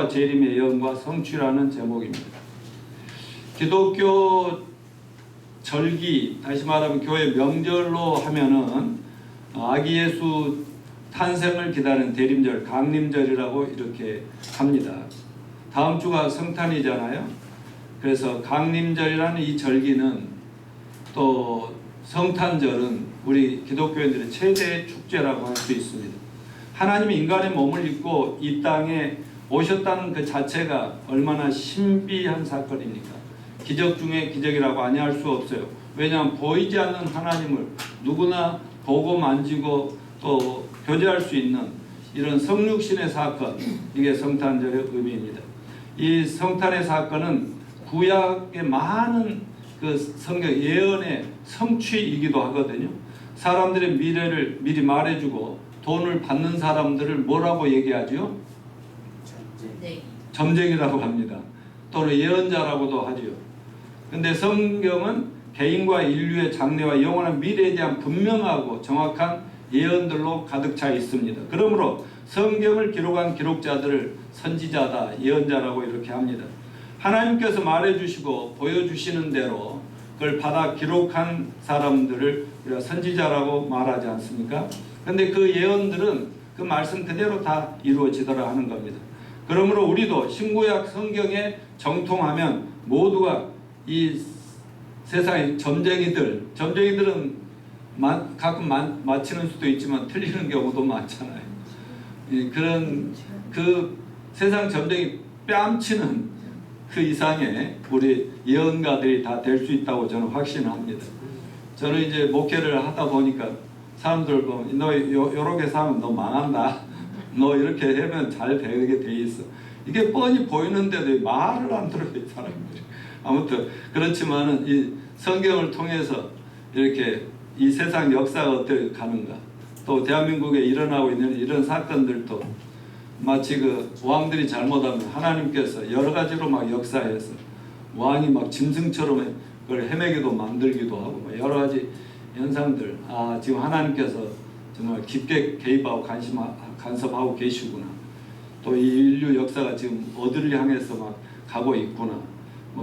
재림의 예언과 성취라는 제목입니다. 기독교 절기, 다시 말하면 교회 명절로 하면은 아기 예수 탄생을 기다리는 대림절, 강림절이라고 이렇게 합니다. 다음 주가 성탄이잖아요. 그래서 강림절이라는 이 절기는, 또 성탄절은 우리 기독교인들의 최대의 축제라고 할 수 있습니다. 하나님이 인간의 몸을 입고 이 땅에 오셨다는 그 자체가 얼마나 신비한 사건입니까? 기적 중에 기적이라고 아니할 수 없어요. 왜냐하면 보이지 않는 하나님을 누구나 보고 만지고 또 교제할 수 있는 이런 성육신의 사건, 이게 성탄절의 의미입니다. 이 성탄의 사건은 구약의 많은 그 성경 예언의 성취이기도 하거든요. 사람들의 미래를 미리 말해주고 돈을 받는 사람들을 뭐라고 얘기하죠? 점쟁이라고 합니다. 또는 예언자라고도 하지요. 근데 성경은 개인과 인류의 장래와 영원한 미래에 대한 분명하고 정확한 예언들로 가득 차 있습니다. 그러므로 성경을 기록한 기록자들을 선지자다, 예언자라고 이렇게 합니다. 하나님께서 말해주시고 보여주시는 대로 그걸 받아 기록한 사람들을 우리가 선지자라고 말하지 않습니까? 그런데 그 예언들은 그 말씀 그대로 다 이루어지더라 하는 겁니다. 그러므로 우리도 신구약 성경에 정통하면 모두가 이 세상의 점쟁이들은 가끔 맞히는 수도 있지만 틀리는 경우도 많잖아요. 그런 그 세상 점쟁이 뺨치는 그 이상의 우리 예언가들이 다 될 수 있다고 저는 확신합니다. 저는 이제 목회를 하다 보니까 사람들 보면 너 요렇게 살면 너 망한다. 너 이렇게 하면 잘 되게 돼 있어. 이게 뻔히 보이는데도 말을 안 들어요, 사람들이. 아무튼 그렇지만은 이 성경을 통해서 이렇게 이 세상 역사가 어떻게 가는가, 또 대한민국에 일어나고 있는 이런 사건들도 마치 그 왕들이 잘못하면 하나님께서 여러 가지로 막 역사해서 왕이 막 짐승처럼 그걸 헤매기도 만들기도 하고 여러 가지 현상들, 지금 하나님께서 정말 깊게 개입하고 간섭하고 계시구나. 또 이 인류 역사가 지금 어디를 향해서 막 가고 있구나.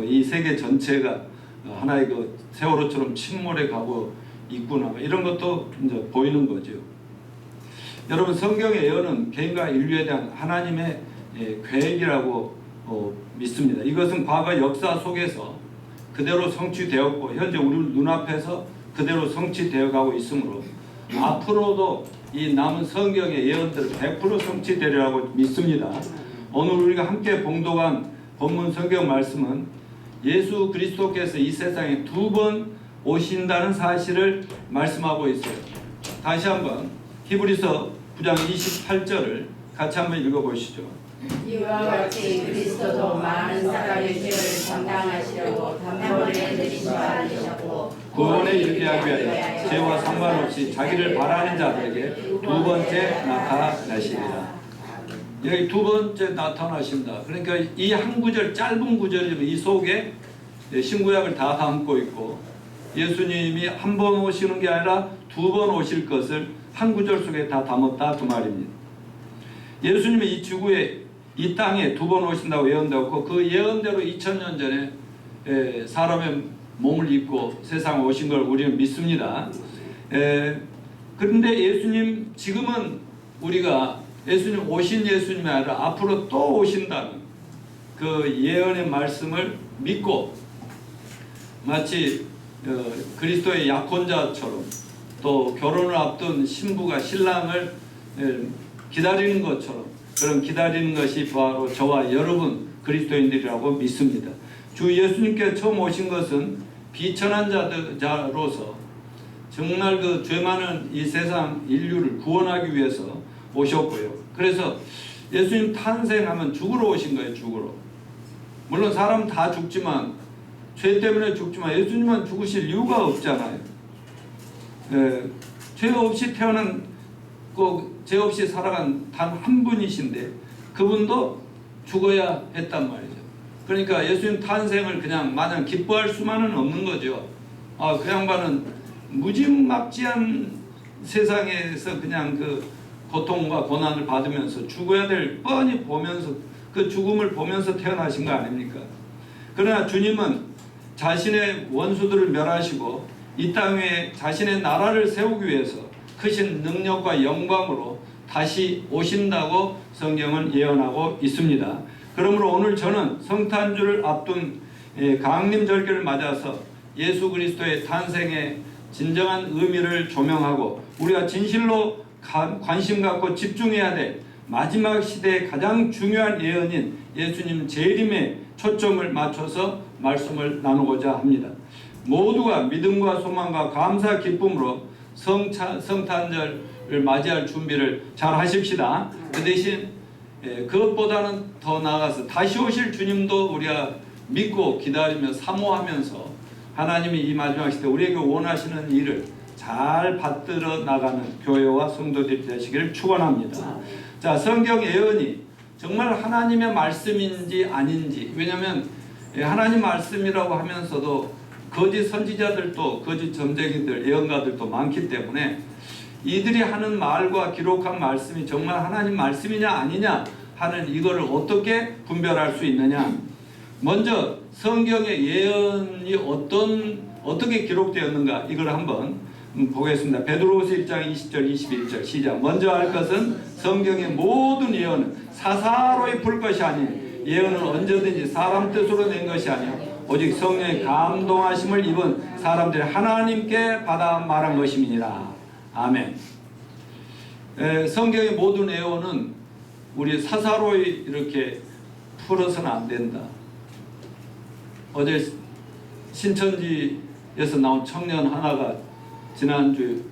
이 세계 전체가 하나의 그 세월호처럼 침몰해 가고 있구나. 이런 것도 이제 보이는 거죠. 여러분, 성경의 예언은 개인과 인류에 대한 하나님의 계획이라고 믿습니다. 이것은 과거 역사 속에서 그대로 성취되었고 현재 우리 눈앞에서 그대로 성취되어 가고 있으므로 앞으로도 이 남은 성경의 예언들은 100% 성취되리라고 믿습니다. 오늘 우리가 함께 봉독한 본문 성경 말씀은 예수 그리스도께서 이 세상에 2번 오신다는 사실을 말씀하고 있어요. 다시 한번 히브리서 9장 28절을 같이 한번 읽어보시죠. 이와 같이 그리스도도 많은 사람의 죄를 감당하시려고 단번에 내리신 바 아니셨고 구원에 이르게 하기 위하여 죄와 상관없이 자기를 바라는 자들에게 2번째 나타나시리라. 여기 2번째 나타나신다. 그러니까 이 한 구절, 짧은 구절이지만 이 속에 신구약을 다 담고 있고 예수님이 한 번 오시는 게 아니라 2번 오실 것을 한 구절 속에 다 담았다 그 말입니다. 예수님이 이 지구에 이 땅에 2번 오신다고 예언되었고 그 예언대로 2000년 전에 사람의 몸을 입고 세상에 오신 걸 우리는 믿습니다. 그런데 예수님 지금은 우리가 예수님 오신 예수님이 아니라 앞으로 또 오신다는 그 예언의 말씀을 믿고 마치 그리스도의 약혼자처럼 또 결혼을 앞둔 신부가 신랑을 기다리는 것처럼 그런 기다리는 것이 바로 저와 여러분 그리스도인들이라고 믿습니다. 주 예수님께 처음 오신 것은 비천한 자로서 정말 그 죄 많은 이 세상 인류를 구원하기 위해서 오셨고요. 그래서 예수님 탄생하면 죽으러 오신 거예요. 죽으러. 물론 사람은 다 죽지만 죄 때문에 죽지만 예수님은 죽으실 이유가 없잖아요. 죄 없이 태어난 죄 없이 살아간 단 한 분이신데 그분도 죽어야 했단 말이죠. 그러니까 예수님 탄생을 그냥 마냥 기뻐할 수만은 없는 거죠. 그 양반은 무지막지한 세상에서 그냥 그 고통과 고난을 받으면서 죽어야 될 뻔히 보면서 그 죽음을 보면서 태어나신 거 아닙니까? 그러나 주님은 자신의 원수들을 멸하시고 이 땅에 자신의 나라를 세우기 위해서 크신 능력과 영광으로 다시 오신다고 성경은 예언하고 있습니다. 그러므로 오늘 저는 성탄주를 앞둔 강림절기를 맞아서 예수 그리스도의 탄생의 진정한 의미를 조명하고 우리가 진실로 관심 갖고 집중해야 될 마지막 시대의 가장 중요한 예언인 예수님 재림에 초점을 맞춰서 말씀을 나누고자 합니다. 모두가 믿음과 소망과 감사 기쁨으로 성탄절을 맞이할 준비를 잘 하십시다. 그 대신 그것보다는 더 나아가서 다시 오실 주님도 우리가 믿고 기다리며 사모하면서 하나님이 이 마지막 시대 우리에게 원하시는 일을 잘 받들어 나가는 교회와 성도들이 되시기를 축원합니다. 자, 성경 예언이 정말 하나님의 말씀인지 아닌지, 왜냐하면 하나님 말씀이라고 하면서도 거짓 선지자들도 거짓 점쟁이들 예언가들도 많기 때문에 이들이 하는 말과 기록한 말씀이 정말 하나님 말씀이냐 아니냐 하는 이거를 어떻게 분별할 수 있느냐. 먼저 성경의 예언이 어떻게 기록되었는가 이걸 한번 보겠습니다. 베드로후서 1장 20절 21절 시작. 먼저 할 것은 성경의 모든 예언은 사사로이 풀 것이 아닌 예언은 언제든지 사람 뜻으로 낸 것이 아니요 오직 성령의 감동하심을 입은 사람들이 하나님께 받아 말한 것임이니라. 아멘. 성경의 모든 예언은 우리 사사로이 이렇게 풀어서는 안 된다. 어제 신천지에서 나온 청년 하나가 지난주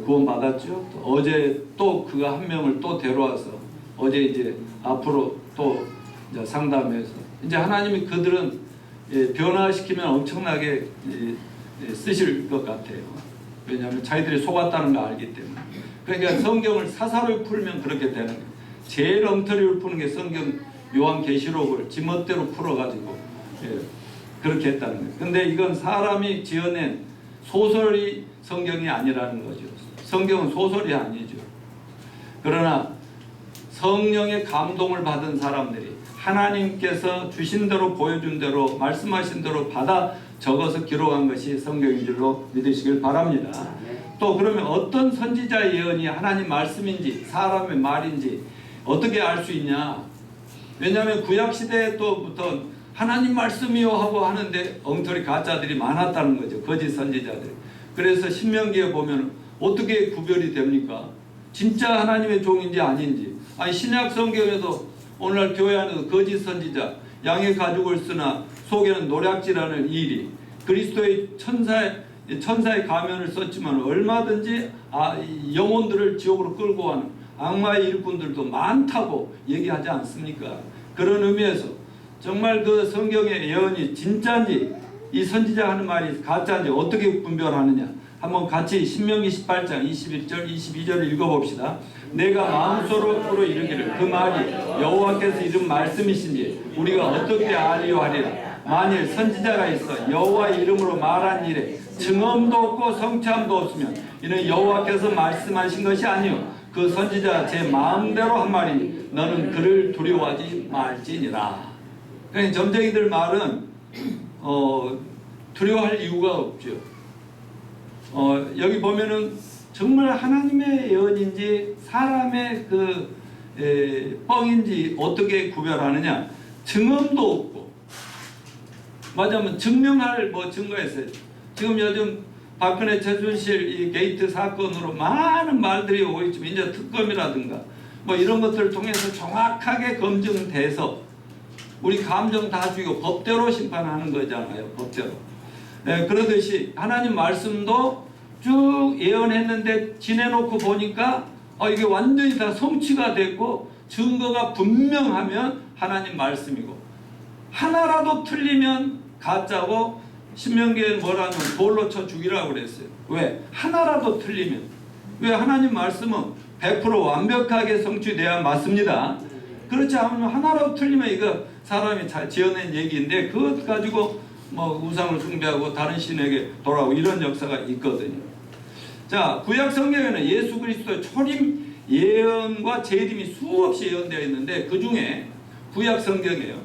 구원받았죠. 어제 또 그가 한 명을 또 데려와서 어제 이제 앞으로 또 이제 상담해서 이제 하나님이 그들은 변화시키면 엄청나게 쓰실 것 같아요. 왜냐하면 자기들이 속았다는 걸 알기 때문에. 그러니까 성경을 사사로이 풀면 그렇게 되는 거예요. 제일 엉터리를 푸는 게 성경 요한계시록을 지멋대로 풀어가지고 그렇게 했다는 거예요. 근데 이건 사람이 지어낸 소설이 성경이 아니라는 거죠. 성경은 소설이 아니죠. 그러나 성령의 감동을 받은 사람들이 하나님께서 주신 대로 보여준 대로 말씀하신 대로 받아 적어서 기록한 것이 성경인 줄로 믿으시길 바랍니다. 또 그러면 어떤 선지자 예언이 하나님 말씀인지 사람의 말인지 어떻게 알 수 있냐. 왜냐하면 구약시대에 또부터 하나님 말씀이요 하고 하는데 엉터리 가짜들이 많았다는 거죠. 거짓 선지자들. 그래서 신명기에 보면 어떻게 구별이 됩니까? 진짜 하나님의 종인지 아닌지. 아니 신약 성경에도 오늘날 교회 안에서 거짓 선지자 양의 가죽을 쓰나 속에는 노략질하는 일이 그리스도의 천사의 가면을 썼지만 얼마든지 영혼들을 지옥으로 끌고 가는 악마의 일꾼들도 많다고 얘기하지 않습니까? 그런 의미에서 정말 그 성경의 예언이 진짜인지 이 선지자 하는 말이 가짜인지 어떻게 분별하느냐. 한번 같이 신명기 18장 21절 22절을 읽어봅시다. 내가 마음속으로 이르기를 그 말이 여호와께서 이른 말씀이신지 우리가 어떻게 알리려 하리라. 만일 선지자가 있어 여호와의 이름으로 말한 일에 증언도 없고 성취함도 없으면 이는 여호와께서 말씀하신 것이 아니요 그 선지자 제 마음대로 한 말이니 너는 그를 두려워하지 말지니라. 그러니까 점쟁이들 말은 두려워할 이유가 없죠. 여기 보면은 정말 하나님의 예언인지 사람의 뻥인지 어떻게 구별하느냐. 증언도 없고 맞으면 증명할 증거가 있어요. 지금 요즘 박근혜 최순실 이 게이트 사건으로 많은 말들이 오고 있지만 이제 특검이라든가 이런 것들을 통해서 정확하게 검증돼서 우리 감정 다 죽이고 법대로 심판하는 거잖아요. 법대로. 그러듯이 하나님 말씀도 쭉 예언했는데 지내놓고 보니까 이게 완전히 다 성취가 됐고 증거가 분명하면 하나님 말씀이고 하나라도 틀리면 가짜고 신명기에 뭐라면 돌로 쳐 죽이라고 그랬어요. 왜? 하나라도 틀리면. 왜? 하나님 말씀은 100% 완벽하게 성취돼야 맞습니다. 그렇지 않으면 하나라도 틀리면 이거 사람이 잘 지어낸 얘기인데 그것 가지고 우상을 숭배하고 다른 신에게 돌아오고 이런 역사가 있거든요. 자, 구약 성경에는 예수 그리스도의 초림 예언과 재림이 수없이 예언되어 있는데 그 중에 구약 성경이에요.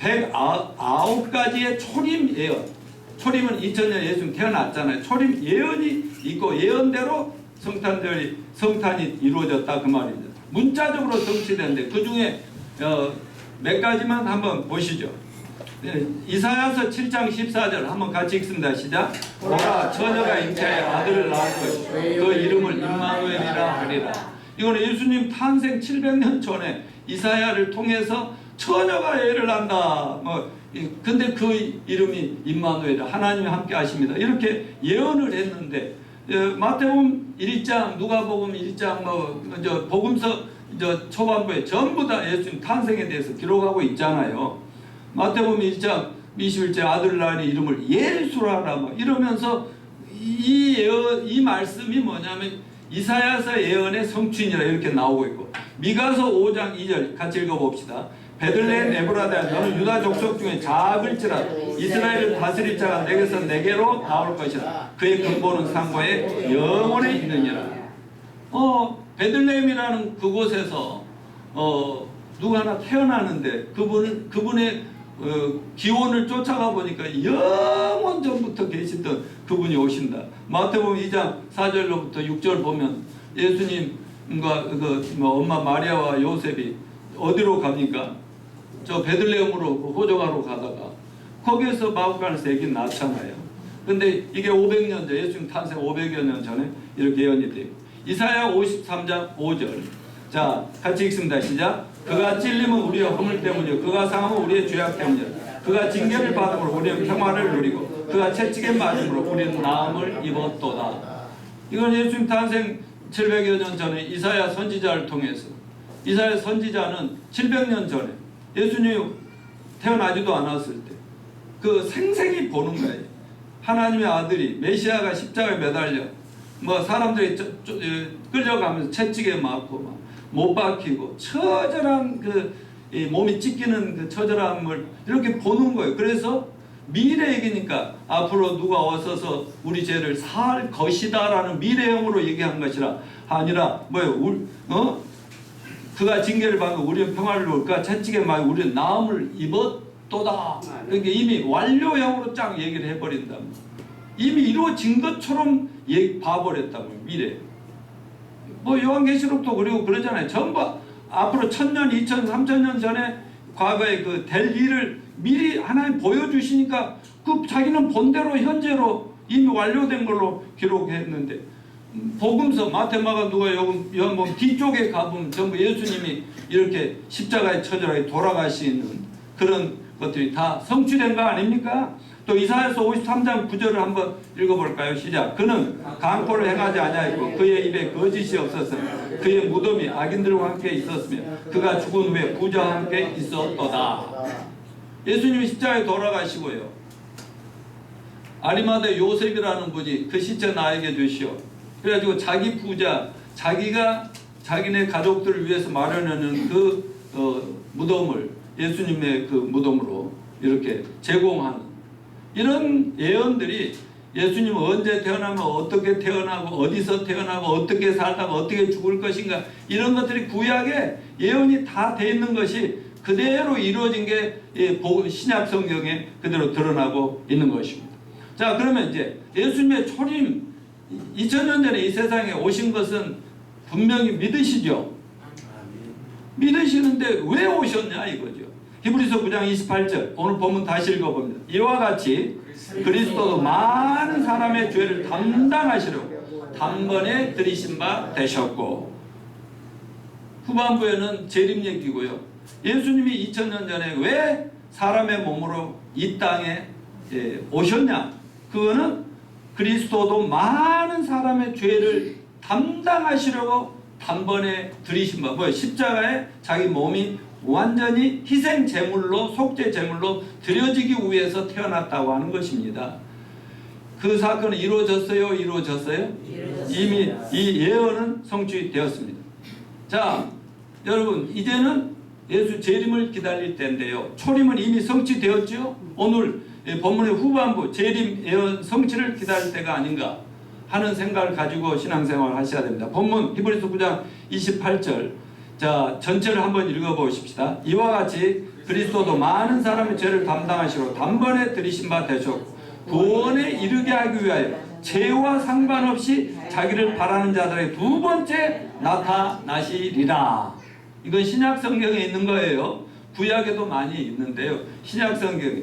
109가지의 초림 예언. 초림은 2000년 예수님 태어났잖아요. 초림 예언이 있고 예언대로 성탄이 이루어졌다 그 말입니다. 문자적으로 성취되는데 그 중에 몇 가지만 한번 보시죠. 이사야서 7장 14절 한번 같이 읽습니다. 시작. 보라 처녀가 잉태하여 아들을 낳을 것이요 그 이름을 임마누엘이라 하리라. 이거는 예수님 탄생 700년 전에 이사야를 통해서 처녀가 애를 낳는다. 근데 그 이름이 임마누엘이라, 하나님이 함께 하십니다. 이렇게 예언을 했는데 마태복음 1장, 누가복음 1장, 복음서 초반부에 전부 다 예수님 탄생에 대해서 기록하고 있잖아요. 마태복음 1장 21절 아들을 낳으니 이름을 예수라라 이러면서 이 말씀이 뭐냐면 이사야서 예언의 성취니라 이렇게 나오고 있고, 미가서 5장 2절 같이 읽어봅시다. 베들레헴 에브라다 너는 유다 족속 중에 작을지라도 이스라엘을 다스릴 자가 내게서 내게로 나올 것이라. 그의 근본은 상고에 영원에 있느니라. 베들레헴이라는 그곳에서 누가 하나 태어나는데 그분의 기원을 쫓아가 보니까 영원 전부터 계시던 그분이 오신다. 마태복음 2장 4절로부터 6절 보면 예수님과 엄마 마리아와 요셉이 어디로 갑니까? 저 베들레헴으로 호적하러 가다가 거기에서 마구간에서 애기 낳잖아요. 근데 이게 500년 전, 예수님 탄생 500여 년 전에 이렇게 예언이 돼요. 이사야 53장 5절. 자, 같이 읽습니다. 시작. 그가 찔림은 우리의 허물 때문이요 그가 상함은 우리의 죄악 때문이요 그가 징계를 받음으로 우리는 평화를 누리고 그가 채찍에 맞음으로 우리는 나음을 입었도다. 이건 예수님 탄생 700여 년 전에 이사야 선지자를 통해서, 이사야 선지자는 700년 전에 예수님이 태어나지도 않았을 때 그 생생히 보는 거예요. 하나님의 아들이 메시아가 십자가에 매달려 사람들이 끌려가면서 채찍에 맞고 못 박히고 처절한 몸이 찢기는 그 처절함을 이렇게 보는 거예요. 그래서 미래 얘기니까 앞으로 누가 와서서 우리 죄를 살 것이다라는 미래형으로 얘기한 것이라 아니라 그가 징계를 받고 우리는 평화를 누릴까 채찍에 맞아 우리는 나음을 입었도다. 그러니까 이미 완료형으로 쫙 얘기를 해버린다. 이미 이루어진 것처럼 봐버렸다고 미래. 요한계시록도 그리고 그러잖아요. 전부 앞으로 1000년, 2000, 3000년 전에 과거에 될 일을 미리 하나님 보여주시니까 자기는 본대로 현재로 이미 완료된 걸로 기록했는데, 복음서 마태, 마가, 누가, 요한복음 뒤쪽에 가보면 전부 예수님이 이렇게 십자가에 처절하게 돌아가시는 그런 것들이 다 성취된 거 아닙니까? 또 이사야서 53장 9절을 한번 읽어볼까요? 시작. 그는 강포를 행하지 아니하였고 그의 입에 거짓이 없었으며 그의 무덤이 악인들과 함께 있었으며 그가 죽은 후에 부자와 함께 있었도다. 예수님이 십자가에 돌아가시고요, 아리마대 요셉이라는 분이 그 시체 나에게 주시오. 그래가지고 자기 부자, 자기가 자기네 가족들을 위해서 마련하는 무덤을 예수님의 그 무덤으로 이렇게 제공하는 이런 예언들이, 예수님은 언제 태어나면 어떻게 태어나고 어디서 태어나고 어떻게 살다가 어떻게 죽을 것인가, 이런 것들이 구약에 예언이 다 돼 있는 것이 그대로 이루어진 게 신약 성경에 그대로 드러나고 있는 것입니다. 자, 그러면 이제 예수님의 초림 2000년 전에 이 세상에 오신 것은 분명히 믿으시죠? 믿으시는데 왜 오셨냐 이거죠. 히브리서 9장 28절 오늘 본문 다시 읽어봅니다. 이와 같이 그리스도도 많은 사람의 죄를 담당하시려고 단번에 들이신 바 되셨고, 후반부에는 재림 얘기고요. 예수님이 2000년 전에 왜 사람의 몸으로 이 땅에 오셨냐, 그거는 그리스도도 많은 사람의 죄를 담당하시려고 단번에 들이신 바, 십자가에 자기 몸이 완전히 희생 제물로, 속죄 제물로 드려지기 위해서 태어났다고 하는 것입니다. 그 사건은 이루어졌어요? 이루어졌어요? 이미 이 예언은 성취되었습니다. 자, 여러분, 이제는 예수 재림을 기다릴 때인데요, 초림은 이미 성취되었죠. 오늘 본문의 후반부 재림 예언 성취를 기다릴 때가 아닌가 하는 생각을 가지고 신앙생활을 하셔야 됩니다. 본문 히브리서 9장 28절, 자, 전체를 한번 읽어보십시다. 이와 같이 그리스도도 많은 사람의 죄를 담당하시고 단번에 들이신 바 되셨고 구원에 이르게 하기 위하여 죄와 상관없이 자기를 바라는 자들에게 두 번째 나타나시리라. 이건 신약 성경에 있는 거예요. 구약에도 많이 있는데요. 신약 성경에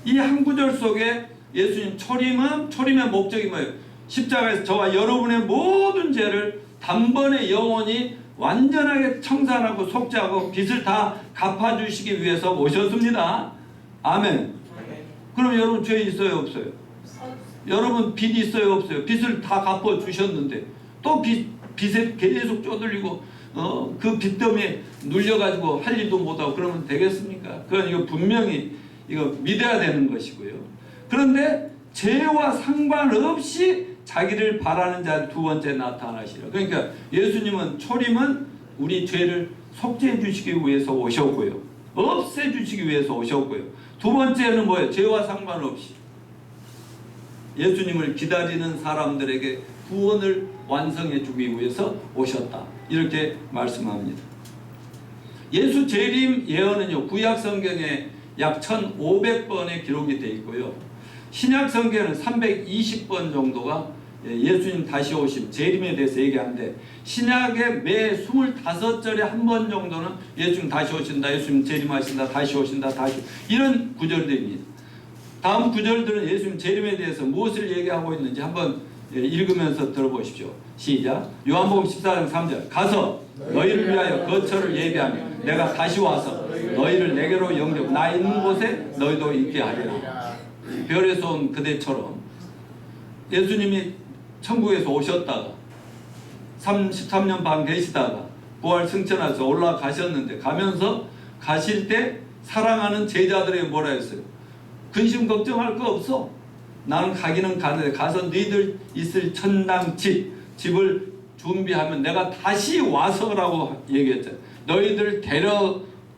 이 한 구절 속에 예수님 초림의 목적이 뭐예요? 십자가에서 저와 여러분의 모든 죄를 단번에 영원히 완전하게 청산하고 속죄하고 빚을 다 갚아주시기 위해서 오셨습니다. 아멘. 그럼 여러분 죄 있어요 없어요? 여러분 빚 있어요 없어요? 빚을 다 갚아주셨는데 또 빚에 계속 쪼들리고 그 빚 때문에 눌려가지고 할 일도 못하고 그러면 되겠습니까? 그건 이거 분명히 이거 믿어야 되는 것이고요. 그런데 죄와 상관없이 자기를 바라는 자 두 번째 나타나시라. 그러니까 예수님은 초림은 우리 죄를 속죄해 주시기 위해서 오셨고요. 없애 주시기 위해서 오셨고요. 두 번째는 뭐예요? 죄와 상관없이 예수님을 기다리는 사람들에게 구원을 완성해 주기 위해서 오셨다. 이렇게 말씀합니다. 예수 재림 예언은요, 구약 성경에 약 1500번의 기록이 되어 있고요. 신약 성경에는 320번 정도가 예수님 다시 오심, 재림에 대해서 얘기하는데 신약의 매 25절에 한 번 정도는 예수님 다시 오신다, 예수님 재림하신다, 다시 오신다, 다시 이런 구절들입니다. 다음 구절들은 예수님 재림에 대해서 무엇을 얘기하고 있는지 한번 읽으면서 들어보십시오. 시작. 요한복음 14장 3절. 가서 너희를 위하여 거처를 예비하며 내가 다시 와서 너희를 내게로 영접 나 있는 곳에 너희도 있게 하리라. 별에서 온 그대처럼 예수님이 천국에서 오셨다가 33년 반 계시다가 부활 승천해서 올라가셨는데 가면서 가실 때 사랑하는 제자들에게 뭐라 했어요? 근심 걱정할 거 없어. 나는 가기는 가는데 가서 너희들 있을 천당 집을 준비하면 내가 다시 와서라고 얘기했잖아요. 너희들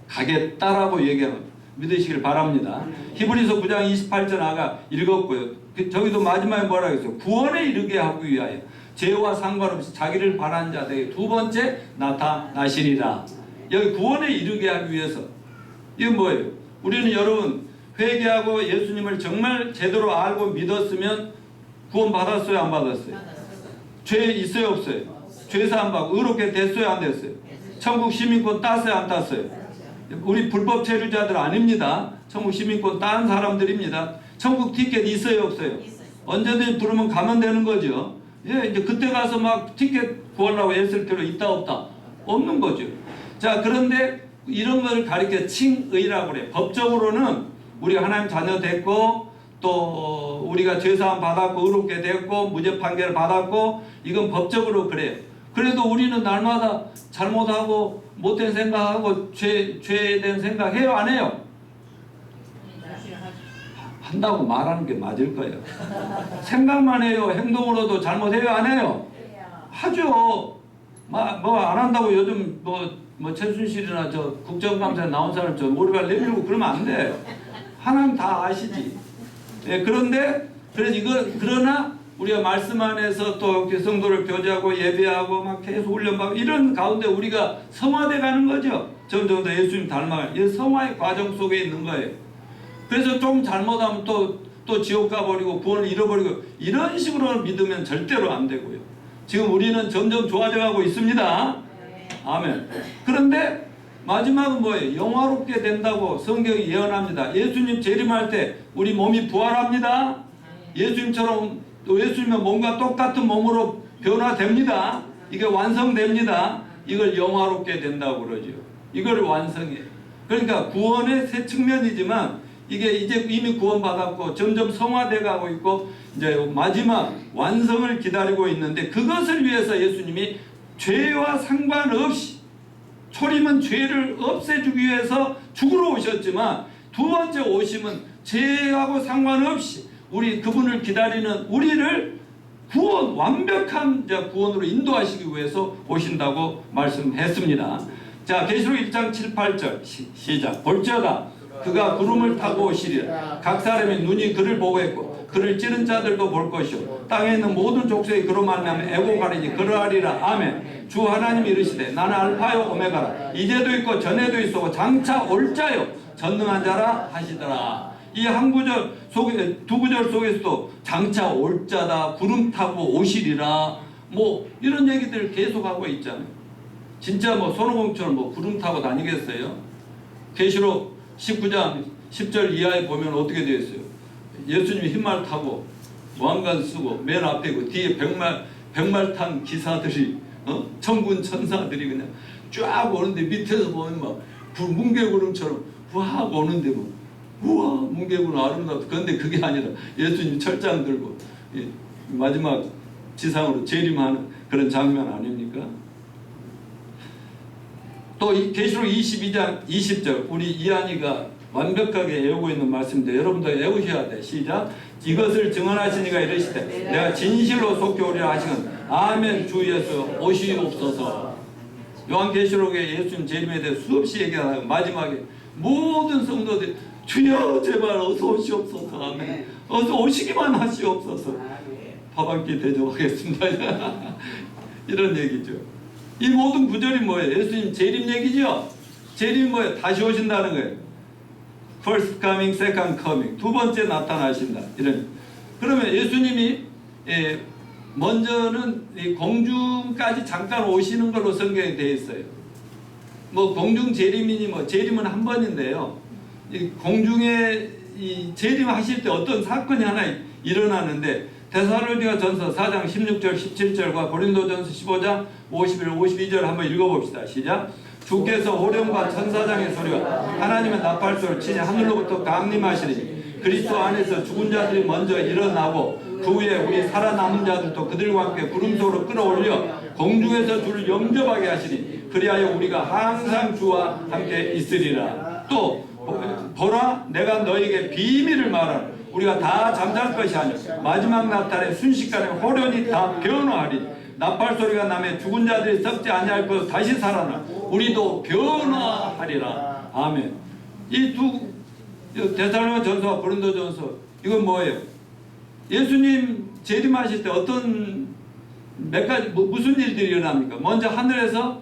데려가겠다라고 얘기하는 믿으시길 바랍니다. 히브리서 9장 28절 아까 읽었고요. 저기도 마지막에 뭐라고 했어요? 구원에 이르게 하기 위하여 죄와 상관없이 자기를 바라는 자들에게 두 번째 나타나시리라. 여기 구원에 이르게 하기 위해서 이건 뭐예요? 우리는 여러분 회개하고 예수님을 정말 제대로 알고 믿었으면 구원 받았어요 안 받았어요? 죄 있어요 없어요? 죄사함 받고 의롭게 됐어요 안 됐어요? 천국 시민권 땄어요 안 땄어요? 우리 불법 체류자들 아닙니다. 천국 시민권 딴 사람들입니다. 천국 티켓 있어요 없어요? 언제든지 부르면 가면 되는 거죠. 예, 이제 그때 가서 막 티켓 구하려고 애쓸 필요 있다 없다? 없는 거죠. 자, 그런데 이런 것을 가리켜 칭의라고 그래요. 법적으로는 우리가 하나님 자녀 됐고 또 우리가 죄사함 받았고 의롭게 됐고 무죄 판결을 받았고 이건 법적으로 그래요. 그래도 우리는 날마다 잘못하고 못된 생각하고 죄된 생각 해요 안 해요? 한다고 말하는 게 맞을 거예요. 생각만 해요. 행동으로도 잘못해요 안 해요? 하죠. 뭐 안 한다고 요즘 뭐 최순실이나 저 국정감사에 나온 사람 저 머리발 내밀고 그러면 안 돼. 하나님 다 아시지. 예, 그러나 우리가 말씀 안에서 또 성도를 교제하고 예배하고 막 계속 훈련받고 이런 가운데 우리가 성화돼 가는 거죠. 점점 더 예수님 닮아가는 이 성화의 과정 속에 있는 거예요. 그래서 좀 잘못하면 또 지옥 가버리고 구원을 잃어버리고 이런 식으로 믿으면 절대로 안 되고요. 지금 우리는 점점 좋아져 가고 있습니다. 아멘. 그런데 마지막은 뭐예요? 영화롭게 된다고 성경이 예언합니다. 예수님 재림할 때 우리 몸이 부활합니다. 예수님처럼 예수님의 몸과 똑같은 몸으로 변화됩니다. 이게 완성됩니다. 이걸 영화롭게 된다고 그러죠. 이걸 완성해요. 그러니까 구원의 새 측면이지만 이게 이제 이미 구원받았고 점점 성화돼 가고 있고 이제 마지막 완성을 기다리고 있는데 그것을 위해서 예수님이 죄와 상관없이 초림은 죄를 없애주기 위해서 죽으러 오셨지만 두 번째 오심은 죄하고 상관없이 우리 그분을 기다리는 우리를 구원 완벽한 구원으로 인도하시기 위해서 오신다고 말씀했습니다. 자, 계시록 1장 7, 8절 시작. 볼지어다 그가 구름을 타고 오시리라. 각 사람의 눈이 그를 보고 있고 그를 찌른 자들도 볼 것이요 땅에 있는 모든 족속이 그로 만나면 애고가리니 그러하리라. 아멘. 주 하나님이 이르시되 나는 알파요 오메가라. 이제도 있고 전에도 있었고 장차 올 자요 전능한 자라 하시더라. 이 한 구절 속에 두 구절 속에서도 장차 올 자다, 구름 타고 오시리라, 뭐 이런 얘기들 계속하고 있잖아요. 진짜 뭐 손오공처럼 뭐 구름 타고 다니겠어요? 계시록 19장 10절 이하에 보면 어떻게 되어 있어요? 예수님이 흰말 타고 왕관 쓰고 맨 앞에 그 뒤에 백말 탄 기사들이 천군 천사들이 그냥 쫙 오는데 밑에서 보면 막 뭉게구름처럼 확 오는데 뭐 우와 뭉게구름 아름답다. 그런데 그게 아니라 예수님 철장 들고 마지막 지상으로 재림하는 그런 장면 아닙니까? 또 이 계시록 22장 20절 우리 이한이가 완벽하게 외우고 있는 말씀인데 여러분도 외우셔야 돼. 시작. 이것을 증언하시니가 이르시되 내가 진실로 속히 오리라 하시는 아멘 주 예수 오시옵소서. 요한계시록에 예수님 재림에 대해 수없이 얘기하다가 마지막에 모든 성도들이 주여 제발 어서 오시옵소서. 아멘. 어서 오시기만 하시옵소서. 밥 한 끼 대접하겠습니다. 이런 얘기죠. 이 모든 구절이 뭐예요? 예수님 재림 얘기죠. 재림이 뭐예요? 다시 오신다는 거예요. First coming, second coming. 두 번째 나타나신다. 이런. 그러면 예수님이 먼저는 이 공중까지 잠깐 오시는 걸로 성경에 되어 있어요. 뭐 공중 재림이니 뭐 재림은 한 번인데요. 이 공중에 이 재림하실 때 어떤 사건이 하나 일어나는데 데살로니가 전서 4장 16절 17절과 고린도전서 15장 51, 52절 한번 읽어봅시다. 시작. 주께서 호령과 천사장의 소리와 하나님의 나팔소를 치니 하늘로부터 강림하시니 그리스도 안에서 죽은 자들이 먼저 일어나고 그 후에 우리 살아남은 자들도 그들과 함께 구름속으로 끌어올려 공중에서 주를 영접하게 하시니 그리하여 우리가 항상 주와 함께 있으리라. 또 보라 내가 너에게 비밀을 말하노. 우리가 다 잠잘 것이 아니오 마지막 나타내 순식간에 호련히 다 변화하리. 나팔소리가 나며 죽은 자들이 썩지 아니할 것 다시 살아나 우리도 변화하리라. 아멘. 이 두 데살로니가 전서와 고린도 전서 이건 뭐예요? 예수님 재림하실 때 어떤 몇 가지 무슨 일들이 일어납니까? 먼저 하늘에서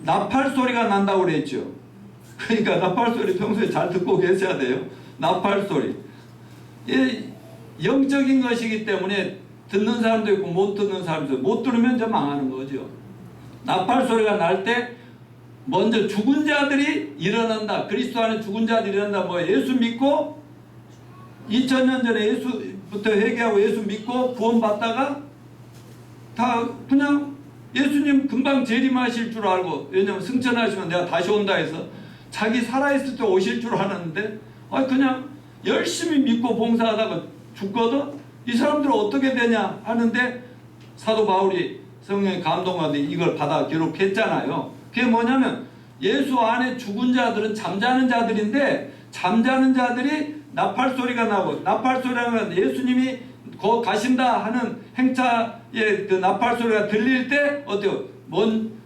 나팔소리가 난다고 그랬죠. 그러니까 나팔소리 평소에 잘 듣고 계셔야 돼요. 나팔소리. 영적인 것이기 때문에 듣는 사람도 있고 못 듣는 사람도 있고 못 들으면 저 망하는 거죠. 나팔소리가 날 때 먼저 죽은 자들이 일어난다. 그리스도 안에 죽은 자들이 일어난다. 뭐 예수 믿고 2000년 전에 예수부터 회개하고 예수 믿고 구원받다가 다 그냥 예수님 금방 재림하실 줄 알고 왜냐하면 승천하시면 내가 다시 온다 해서 자기 살아있을 때 오실 줄 알았는데 그냥 열심히 믿고 봉사하다가 죽거든. 이 사람들은 어떻게 되냐 하는데 사도 바울이 성령의 감동하는데 이걸 받아 기록했잖아요. 그게 뭐냐면 예수 안에 죽은 자들은 잠자는 자들인데 잠자는 자들이 나팔소리가 나고 나팔소리라는 예수님이 거 가신다 하는 행차의 그 나팔소리가 들릴 때 어때요?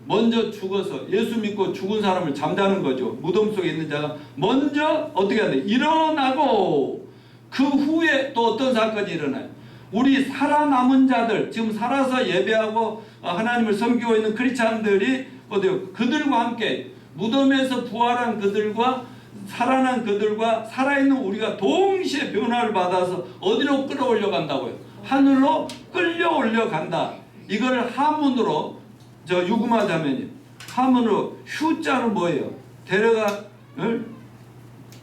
먼저 죽어서 예수 믿고 죽은 사람을 잠자는 거죠. 무덤 속에 있는 자가 먼저 어떻게 하냐 일어나고 그 후에 또 어떤 사건이 일어나요? 우리 살아남은 자들 지금 살아서 예배하고 하나님을 섬기고 있는 크리스찬들이 어때요? 그들과 함께 무덤에서 부활한 그들과 살아난 그들과 살아있는 우리가 동시에 변화를 받아서 어디로 끌어올려 간다고요? 하늘로 끌려올려 간다. 이걸 한문으로 유구마자면요. 한문으로 휴자는 뭐예요? 데려가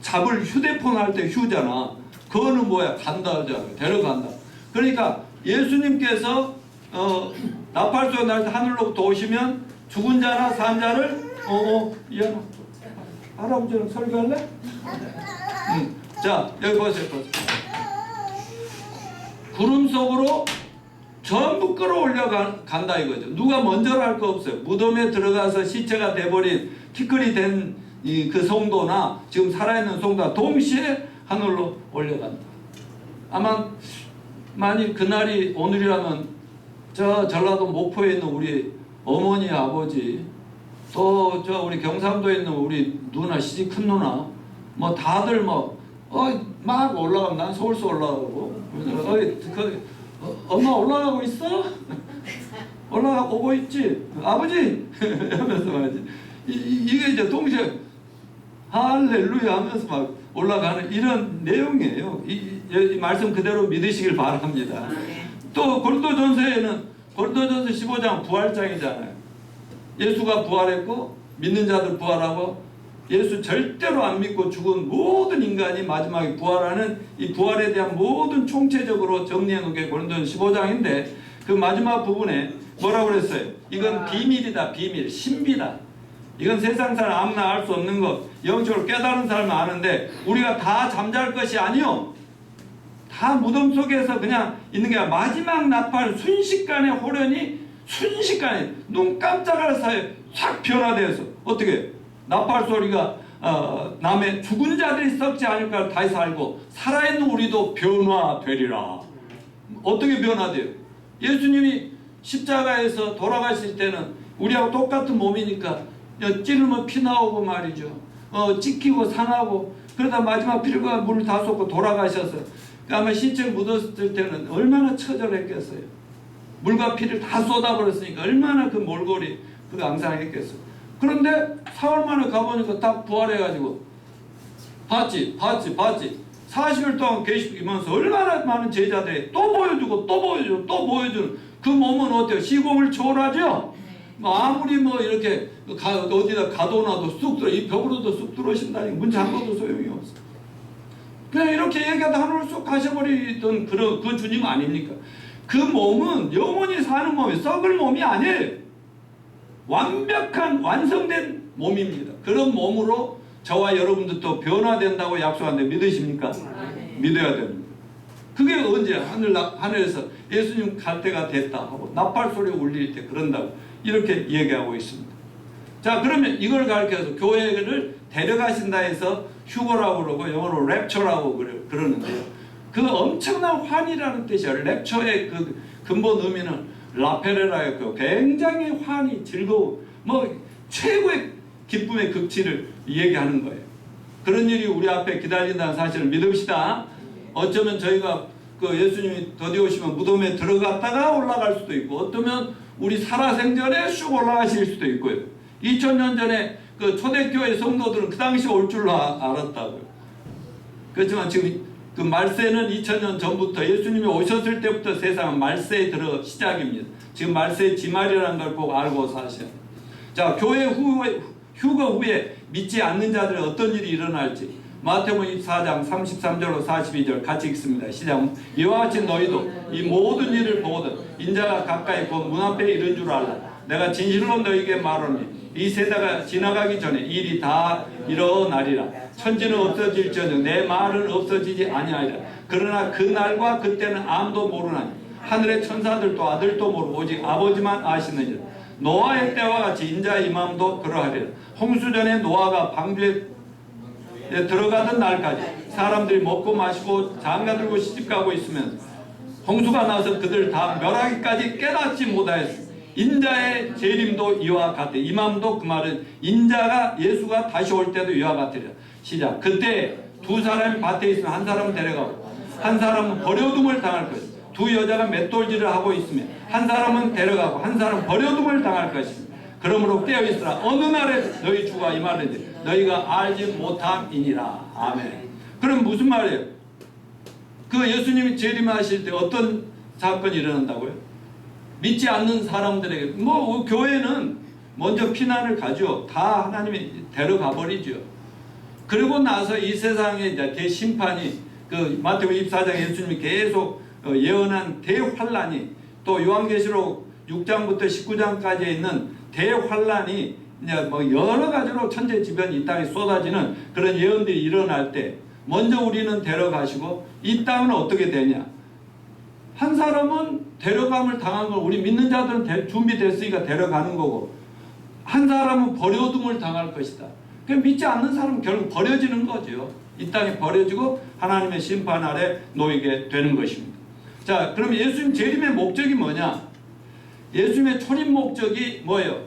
잡을 휴대폰 할 때 휴잖아. 그거는 뭐야? 간다 하잖아. 데려간다. 그러니까 예수님께서 나팔소리 날 때 하늘로부터 오시면 죽은 자나 산 자를 이하나 할아버지랑 설교할래? 자 여기 보세요. 구름 속으로 전부 끌어올려 간다 이거죠. 누가 먼저를 할 거 없어요. 무덤에 들어가서 시체가 돼버린 티끌이 된 그 성도나 지금 살아있는 성도가 동시에 하늘로 올려간다. 아마 만일 그날이 오늘이라면 저 전라도 목포에 있는 우리 어머니 아버지 또 저 우리 경상도에 있는 우리 누나 시집 큰 누나 뭐 다들 막 올라가면 난 서울서 올라가고 엄마 올라가고 있어? 올라가고 있지? 아버지! 하면서 말이지. 이게 이제 동시에 할렐루야 하면서 막 올라가는 이런 내용이에요. 이 말씀 그대로 믿으시길 바랍니다. 또 고린도전서에는 고린도전서 15장 부활장이잖아요. 예수가 부활했고 믿는 자들 부활하고 예수 절대로 안 믿고 죽은 모든 인간이 마지막에 부활하는 이 부활에 대한 모든 총체적으로 정리해 놓은 게 고린도전서 15장인데 그 마지막 부분에 뭐라고 그랬어요? 이건 비밀이다. 비밀. 신비다. 이건 세상 사람 아무나 알 수 없는 것. 영적으로 깨달은 사람은 아는데 우리가 다 잠잘 것이 아니요. 다 무덤 속에서 그냥 있는 게 아니라 마지막 나팔 순식간에 호련히 순식간에 눈 깜짝할 사이에 확 변화돼서 어떻게 나팔 소리가 남의 죽은 자들이 썩지 않을까 다시 살고 살아있는 우리도 변화되리라. 어떻게 변화돼요? 예수님이 십자가에서 돌아가실 때는 우리하고 똑같은 몸이니까 찌르면 피 나오고 말이죠. 찢기고 상하고 그러다 마지막 피를 물을 다 쏟고 돌아가셔서 아마 신체 묻었을 때는 얼마나 처절했겠어요. 물과 피를 다 쏟아버렸으니까 얼마나 그 몰골이 그 앙상했겠어요. 그런데 사흘 만에 가보니까 딱 부활해가지고 봤지 40일 동안 계시면서 얼마나 많은 제자들이 또 보여주고 또 보여주고 또 보여주는 그 몸은 어때요? 시공을 초월하죠? 아무리 뭐 이렇게 어디다 가둬놔도 쑥 들어 이 벽으로도 쑥 들어오신다니 문 잠궈도 소용이 없어. 그냥 이렇게 얘기하다 하늘로 쑥 가셔버리던 그 주님 아닙니까? 그 몸은 영원히 사는 몸이 썩을 몸이 아니에요. 완벽한 완성된 몸입니다. 그런 몸으로 저와 여러분들도 변화된다고 약속하는데 믿으십니까? 믿어야 됩니다. 그게 언제 하늘에서 예수님 갈 때가 됐다 하고 나팔 소리 울릴 때 그런다고 이렇게 얘기하고 있습니다. 자, 그러면 이걸 가르쳐서 교회를 데려가신다 해서 휴거라고 그러고 영어로 랩처라고 그러는데요. 그 엄청난 환희라는 뜻이에요. 랩처의 그 근본 의미는 라페레라였고 굉장히 환희, 즐거움, 뭐 최고의 기쁨의 극치를 얘기하는 거예요. 그런 일이 우리 앞에 기다린다는 사실을 믿읍시다. 어쩌면 저희가 그 예수님이 더디 오시면 무덤에 들어갔다가 올라갈 수도 있고 어쩌면 우리 살아생전에 쑥 올라가실 수도 있고요. 2000년 전에 그 초대교회 성도들은 그 당시 올 줄로 알았다고요. 그렇지만 지금 그 말세는 2000년 전부터 예수님이 오셨을 때부터 세상은 말세에 들어 시작입니다. 지금 말세의 지말이라는 걸 꼭 알고 사셔야 돼요. 자, 교회 휴거 후에 믿지 않는 자들은 어떤 일이 일어날지 마태복음 24장 33절로 42절 같이 읽습니다. 시작. 이와 같이 너희도 이 모든 일을 보거든 인자가 가까이 곧 문 앞에 이른 줄 알라. 내가 진실로 너희에게 말하노니 이 세대가 지나가기 전에 이 일이 다 일어나리라. 천지는 없어질지언정 내 말은 없어지지 아니하리라. 그러나 그 날과 그때는 아무도 모르나니 하늘의 천사들도 아들도 모르고 오직 아버지만 아시느니라. 노아의 때와 같이 인자 임함도 그러하리라. 홍수전에 노아가 방주에 들어가던 날까지 사람들이 먹고 마시고 장가들고 시집가고 있으면 홍수가 나서 그들 다 멸하기까지 깨닫지 못하였습니다. 인자의 재림도 이와 같아. 임함도 그 말은 인자가 예수가 다시 올 때도 이와 같으리라. 시작. 그때 두 사람이 밭에 있으면 한 사람은 데려가고 한 사람은 버려둠을 당할 것이다. 두 여자가 맷돌질을 하고 있으면 한 사람은 데려가고 한 사람은 버려둠을 당할 것이다. 그러므로 깨어있으라. 어느 날에 너희 주가 임하는지 너희가 알지 못함이니라. 아멘. 그럼 무슨 말이에요? 그 예수님이 재림하실 때 어떤 사건이 일어난다고요? 믿지 않는 사람들에게 뭐 교회는 먼저 피난을 가죠. 다 하나님이 데려가 버리죠. 그리고 나서 이 세상에 이제 대심판이 그 마태복음 24장 예수님이 계속 예언한 대환란이 또 요한계시록 6장부터 19장까지 있는 대환란이 이제 뭐 여러 가지로 천재지변이 이 땅에 쏟아지는 그런 예언들이 일어날 때 먼저 우리는 데려가시고 이 땅은 어떻게 되냐? 한 사람은 데려감을 당한 걸 우리 믿는 자들은 준비됐으니까 데려가는 거고 한 사람은 버려둠을 당할 것이다. 그러니까 믿지 않는 사람은 결국 버려지는 거죠. 이 땅에 버려지고 하나님의 심판 아래 놓이게 되는 것입니다. 자, 그럼 예수님 재림의 목적이 뭐냐? 예수님의 초림 목적이 뭐예요?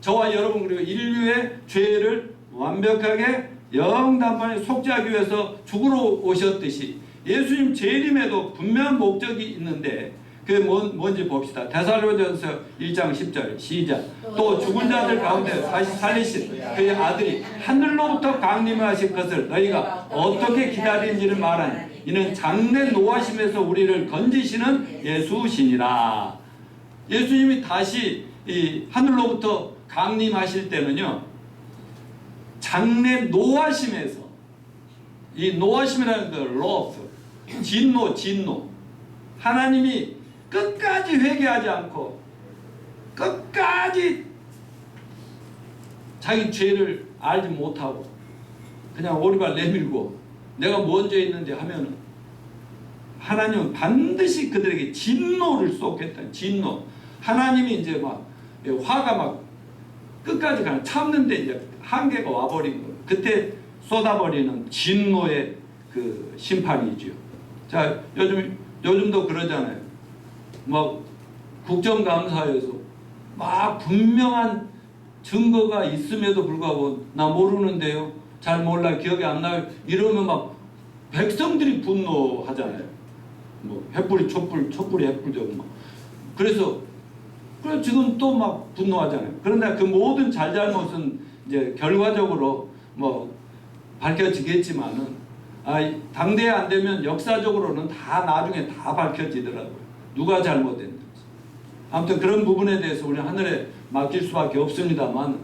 저와 여러분 그리고 인류의 죄를 완벽하게 영단번에 속죄하기 위해서 죽으러 오셨듯이 예수님 재림에도 분명한 목적이 있는데 그게 뭔지 봅시다. 데살로니가전서 1장 10절 시작. 또 죽은 자들 가운데 다시 살리신 그의 아들이 하늘로부터 강림하신 것을 너희가 어떻게 기다리는지를 말하니 이는 장래 노하심에서 우리를 건지시는 예수시니라. 예수님이 다시 이 하늘로부터 강림하실 때는요, 장래 노하심에서, 이 노하심이라는 그 love, 진노, 하나님이 끝까지 회개하지 않고 끝까지 자기 죄를 알지 못하고 그냥 오리발 내밀고 내가 뭔 죄 있는지 하면은 하나님은 반드시 그들에게 진노를 쏟겠다. 진노. 하나님이 이제 막 화가 막 끝까지 가는, 참는데 이제 한계가 와버린 거예요. 그때 쏟아버리는 진노의 그 심판이지요. 자, 요즘도 그러잖아요. 막 국정감사에서 막 분명한 증거가 있음에도 불구하고 나 모르는데요, 잘 몰라, 기억이 안 나요, 이러면 막 백성들이 분노하잖아요. 뭐 횃불이 촛불이 횃불되고 막. 그래서 지금 또 막 분노하잖아요. 그런데 그 모든 잘잘못은 이제 결과적으로 뭐 밝혀지겠지만은 당대에 안 되면 역사적으로는 다 나중에 다 밝혀지더라고요. 누가 잘못했는지. 아무튼 그런 부분에 대해서 우리는 하늘에 맡길 수밖에 없습니다만,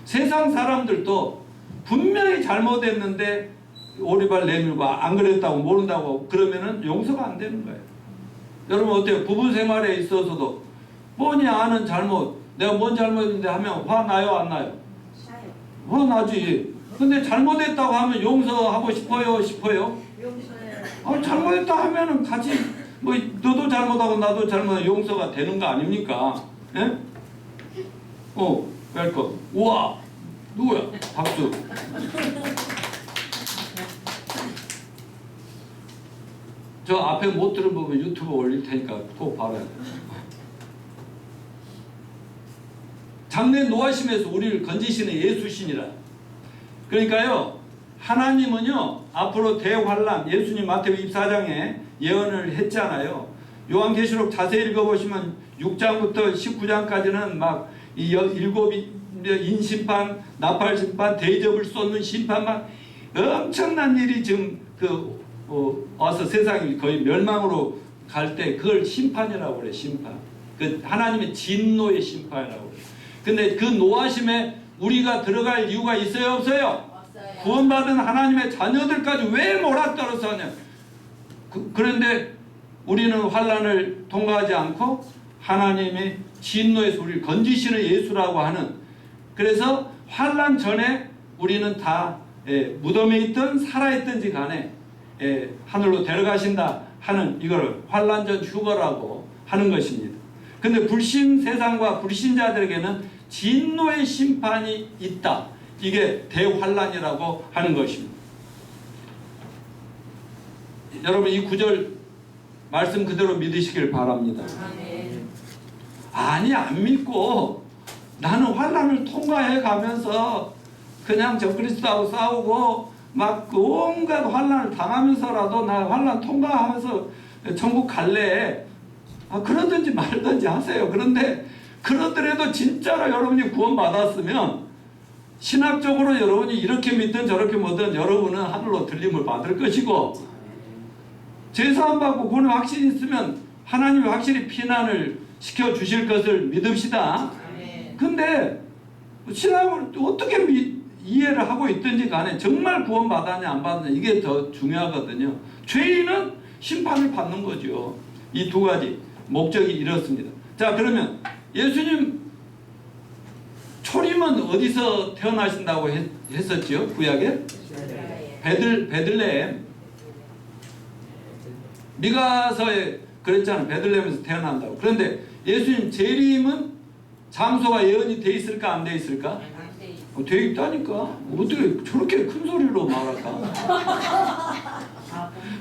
세상 사람들도 분명히 잘못했는데 오리발 내밀고 안 그랬다고 모른다고 그러면은 용서가 안 되는 거예요. 여러분 어때요? 부부 생활에 있어서도 뻔히 아는 잘못, 내가 뭔 잘못인데 하면 화 나요, 안 나요? 화 나지. 근데 잘못했다고 하면 용서하고 싶어요? 용서해요. 잘못했다 하면은 같이 뭐 너도 잘못하고 나도 잘못하고 용서가 되는 거 아닙니까? 예? 웰컴. 우와, 누구야? 박수. 저 앞에 못 들은 부분 유튜브 올릴 테니까 꼭 봐라. 장래 노하심에서 우리를 건지시는 예수시니라. 그러니까요, 하나님은요 앞으로 대환란, 예수님 마태복음 24장에 예언을 했잖아요. 요한계시록 자세히 읽어보시면 6장부터 19장까지는 막 이 일곱 인심판, 나팔심판, 대접을 쏟는 심판만 엄청난 일이 지금 와서 세상이 거의 멸망으로 갈 때 그걸 심판이라고 그래. 심판. 그 하나님의 진노의 심판이라고 그래. 근데 그 노하심에 우리가 들어갈 이유가 있어요, 없어요? 구원받은 하나님의 자녀들까지 왜 몰아떨어서 하냐. 그런데 우리는 환난을 통과하지 않고 하나님의 진노에서 우리를 건지시는 예수라고 하는, 그래서 환난 전에 우리는 다 무덤에 있든 살아있든지 간에 하늘로 데려가신다 하는, 이걸 환난전 휴거라고 하는 것입니다. 근데 불신 세상과 불신자들에게는 진노의 심판이 있다. 이게 대환란이라고 하는 것입니다. 여러분 이 구절 말씀 그대로 믿으시길 바랍니다. 아니, 안 믿고 나는 환란을 통과해 가면서 그냥 적그리스도하고 싸우고 막 온갖 환란을 당하면서라도 나 환란 통과하면서 천국 갈래. 그러든지 말든지 하세요. 그런데 그러더라도 진짜로 여러분이 구원받았으면 신학적으로 여러분이 이렇게 믿든 저렇게 믿든 여러분은 하늘로 들림을 받을 것이고, 제사함 받고 구원의 확신이 있으면 하나님이 확실히 피난을 시켜주실 것을 믿읍시다. 근데 신학을 어떻게 이해를 하고 있든지 간에 정말 구원받았냐 안 받았냐 이게 더 중요하거든요. 죄인은 심판을 받는 거죠. 이 두 가지 목적이 이렇습니다. 자, 그러면 예수님 초림은 어디서 태어나신다고 했었죠? 구약에? 베들레헴. 미가서에 그랬잖아요. 베들레헴에서 태어난다고. 그런데 예수님 재림은 장소가 예언이 돼 있을까 안 돼 있을까? 돼 있다니까. 어떻게 저렇게 큰 소리로 말할까?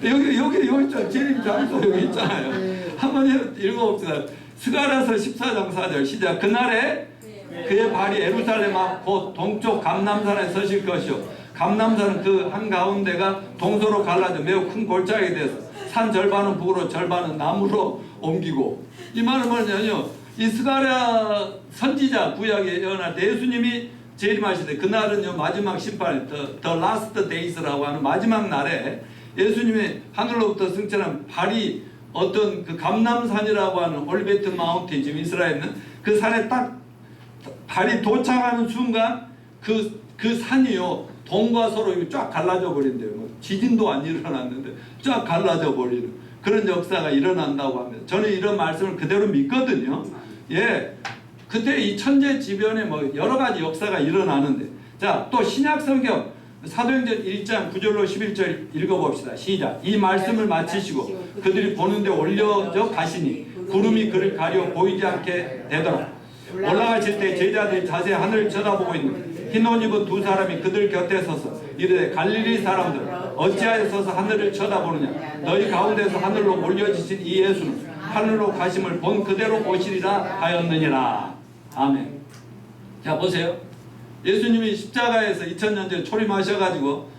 여기 있잖아요. 재림 장소 여기 있잖아요. 한번 읽어봅시다. 스가랴서 14장 4절 시작. 그날에 그의 발이 예루살렘 앞 곧 동쪽 감람산에 서실 것이요 감람산은 그 한가운데가 동서로 갈라져 매우 큰 골짜기 되어서 산 절반은 북으로 절반은 남으로 옮기고, 이 말은 뭐냐면요, 이 스가랴 선지자 구약에 예언할 때 예수님이 재림하실 때 그날은요 마지막 심판, The Last Days라고 하는 마지막 날에 예수님이 하늘로부터 승천한 발이 어떤 그 감람산이라고 하는 올리베트 마운틴, 지금 이스라엘에 있는 그 산에 딱 발이 도착하는 순간 그 산이요 동과 서로 쫙 갈라져 버린대요. 뭐 지진도 안 일어났는데 쫙 갈라져 버리는 그런 역사가 일어난다고 합니다. 저는 이런 말씀을 그대로 믿거든요. 예, 그때 이 천재지변에 뭐 여러 가지 역사가 일어나는데, 자, 또 신약 성경 사도행전 1장 9절로 11절 읽어봅시다. 시작. 이 말씀을 마치시고 그들이 보는데 올려져 가시니 구름이 그를 가려 보이지 않게 되더라. 올라가실 때 제자들이 자세히 하늘을 쳐다보고 있는 흰 옷 입은 두 사람이 그들 곁에 서서 이르되 갈릴리 사람들 어찌하여 서서 하늘을 쳐다보느냐. 너희 가운데서 하늘로 올려지신 이 예수는 하늘로 가심을 본 그대로 오시리라 하였느니라. 아멘. 자, 보세요. 예수님이 십자가에서 2000년 전에 초림하셔가지고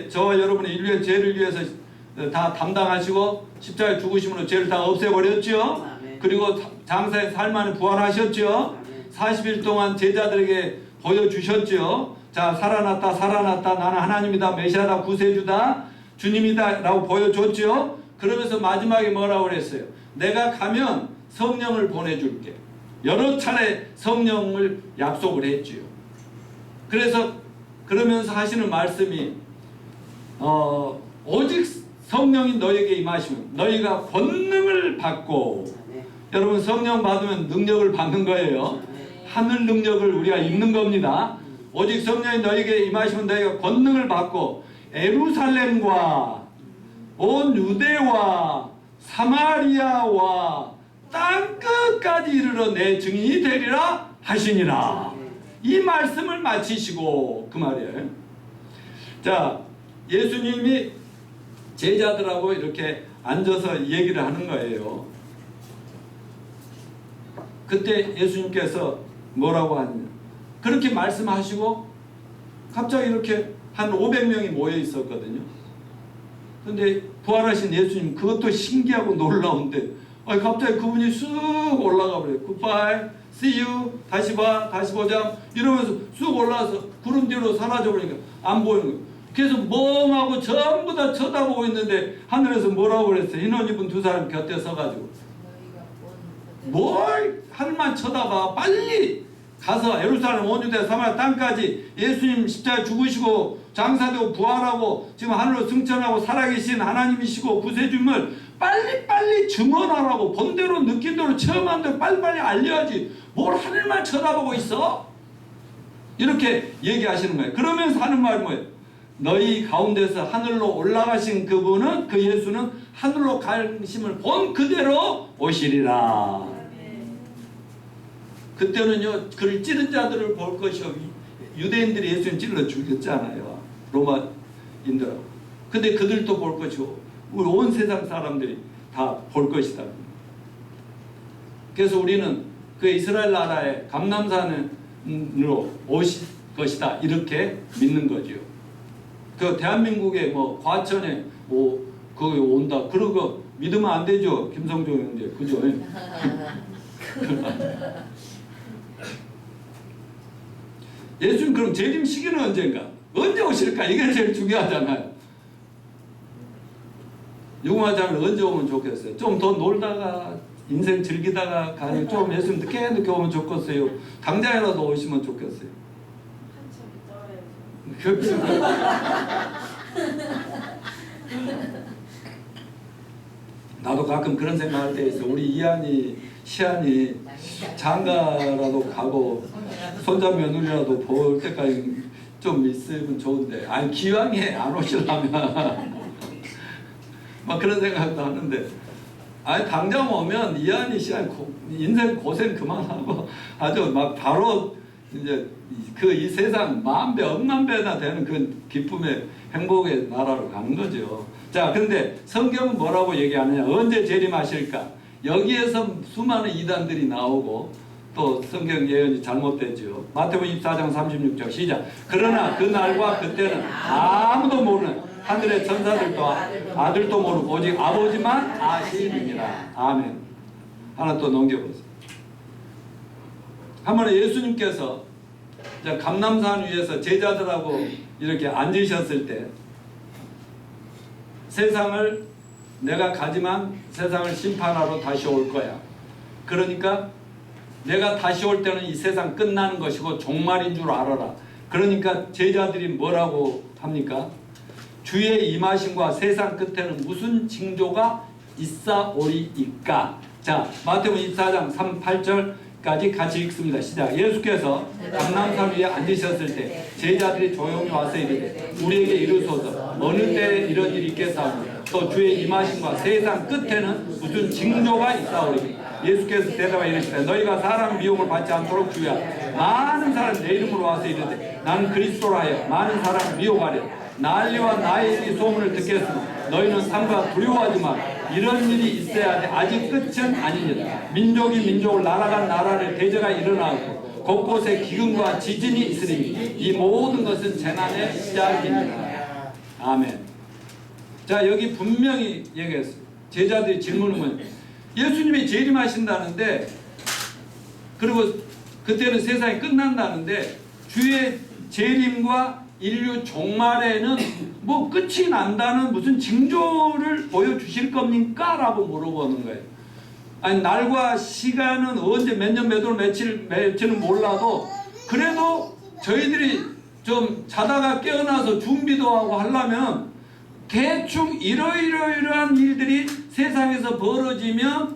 저와 여러분의 인류의 죄를 위해서 다 담당하시고 십자가에 죽으심으로 죄를 다 없애버렸죠. 그리고 장사의 삶 안에 부활하셨죠. 40일 동안 제자들에게 보여주셨죠. 자, 살아났다 살아났다, 나는 하나님이다, 메시아다, 구세주다, 주님이다 라고 보여줬죠. 그러면서 마지막에 뭐라고 그랬어요? 내가 가면 성령을 보내줄게. 여러 차례 성령을 약속을 했지요. 그래서 그러면서 하시는 말씀이 오직 성령이 너에게 임하시면 너희가 권능을 받고, 여러분 성령 받으면 능력을 받는 거예요. 하늘 능력을 우리가 입는 겁니다. 오직 성령이 너에게 임하시면 너희가 권능을 받고 예루살렘과 온 유대와 사마리아와 땅끝까지 이르러 내 증인이 되리라 하시니라. 이 말씀을 마치시고, 그 말이에요. 자, 예수님이 제자들하고 이렇게 앉아서 얘기를 하는 거예요. 그때 예수님께서 뭐라고 하느냐, 그렇게 말씀하시고 갑자기 이렇게 한 500명이 모여 있었거든요. 근데 부활하신 예수님, 그것도 신기하고 놀라운데 갑자기 그분이 쑥 올라가 버려요. 굿바이, see you, 다시 봐, 다시 보자 이러면서 쑥 올라와서 구름 뒤로 사라져 버리니까 안 보이는 거예요. 그래서 멍하고 전부 다 쳐다보고 있는데 하늘에서 뭐라고 그랬어요? 흰 옷 입은 두 사람 곁에 서가지고 뭘 하늘만 쳐다봐, 빨리 가서 예루살렘, 온 유대, 사마리아 땅까지 예수님 십자가에 죽으시고 장사되고 부활하고 지금 하늘로 승천하고 살아계신 하나님이시고 구세주님을 빨리빨리 증언하라고, 본 대로 느낀 대로 체험한 대로 빨리빨리 알려야지 뭘 하늘만 쳐다보고 있어? 이렇게 얘기하시는 거예요. 그러면서 하는 말이 뭐예요? 너희 가운데서 하늘로 올라가신 그분은, 그 예수는 하늘로 가심을 본 그대로 오시리라. 그때는요, 그를 찌른 자들을 볼 것이요, 유대인들이 예수님 찔러 죽였잖아요, 로마인들하고. 근데 그들도 볼 것이고 우리 온 세상 사람들이 다 볼 것이다. 그래서 우리는 그 이스라엘 나라의 감람산으로 오실 것이다, 이렇게 믿는 거죠. 그 대한민국의 뭐 과천에 거기 온다, 그런 거 믿으면 안 되죠, 김성종 형제, 그죠? 예수님 그럼 재림 시기는 언젠가? 언제 오실까? 이게 제일 중요하잖아요. 유공화장을 언제 오면 좋겠어요? 좀 더 놀다가 인생 즐기다가 가니 좀 예수님 늦게 오면 좋겠어요? 당장이라도 오시면 좋겠어요. 나도 가끔 그런 생각할 때 있어. 우리 이한이, 시한이 장가라도 가고 손자 며느리라도 볼 때까지 좀 있으면 좋은데, 아니 기왕에 안 오시려면 막 그런 생각도 하는데, 아니 당장 오면 이한이, 시한 인생 고생 그만하고 아주 막 바로 이제 이 세상 만배 억만 배나 되는 그 기쁨의 행복의 나라로 가는 거죠. 자, 근데 성경은 뭐라고 얘기하느냐? 언제 재림하실까? 여기에서 수많은 이단들이 나오고 또 성경 예언이 잘못되죠. 마태복음 24장 36절 시작. 그러나 그 날과 그때는 아무도 모르는 하늘의 천사들도 아들도 모르고 오직 아버지만 아심이니라. 아멘. 하나 또 넘겨보세요. 한 번에 예수님께서 감람산 위에서 제자들하고 이렇게 앉으셨을 때 세상을 내가 가지만 세상을 심판하러 다시 올 거야. 그러니까 내가 다시 올 때는 이 세상 끝나는 것이고 종말인 줄 알아라. 그러니까 제자들이 뭐라고 합니까? 주의 임하심과 세상 끝에는 무슨 징조가 있사오리이까. 자, 마태복음 24장 38절까지 같이 읽습니다. 시작. 예수께서 감람산 위에 앉으셨을 때 제자들이 조용히 와서 이르되 우리에게 이르소서 어느 때에 이런 일이 있겠사오니 또 주의 임하심과 세상 끝에는 무슨 징조가 있사오리이까. 예수께서 대답하여 이르시되 너희가 사람 미혹을 받지 않도록 주의하. 많은 사람이 내 이름으로 와서 이르되 나는 그리스도라 하여 많은 사람을 미혹하려. 난리와 나의 이 소문을 듣겠으니 너희는 삼가 두려워하지 마. 이런 일이 있어야 돼. 아직 끝은 아니니라. 민족이 민족을 나라가 나라를 대제가 일어나고 곳곳에 기근과 지진이 있으니 이 모든 것은 재난의 시작입니다. 아멘. 자, 여기 분명히 얘기했어요. 제자들이 질문을 뭐냐, 예수님이 재림하신다는데, 그리고 그때는 세상이 끝난다는데 주의 재림과 인류 종말에는 뭐 끝이 난다는 무슨 징조를 보여주실 겁니까? 라고 물어보는 거예요. 아니, 날과 시간은 언제 몇 년 몇 월 며칠은 몰라도 그래도 저희들이 좀 자다가 깨어나서 준비도 하고 하려면 대충 이러이러한 일들이 세상에서 벌어지면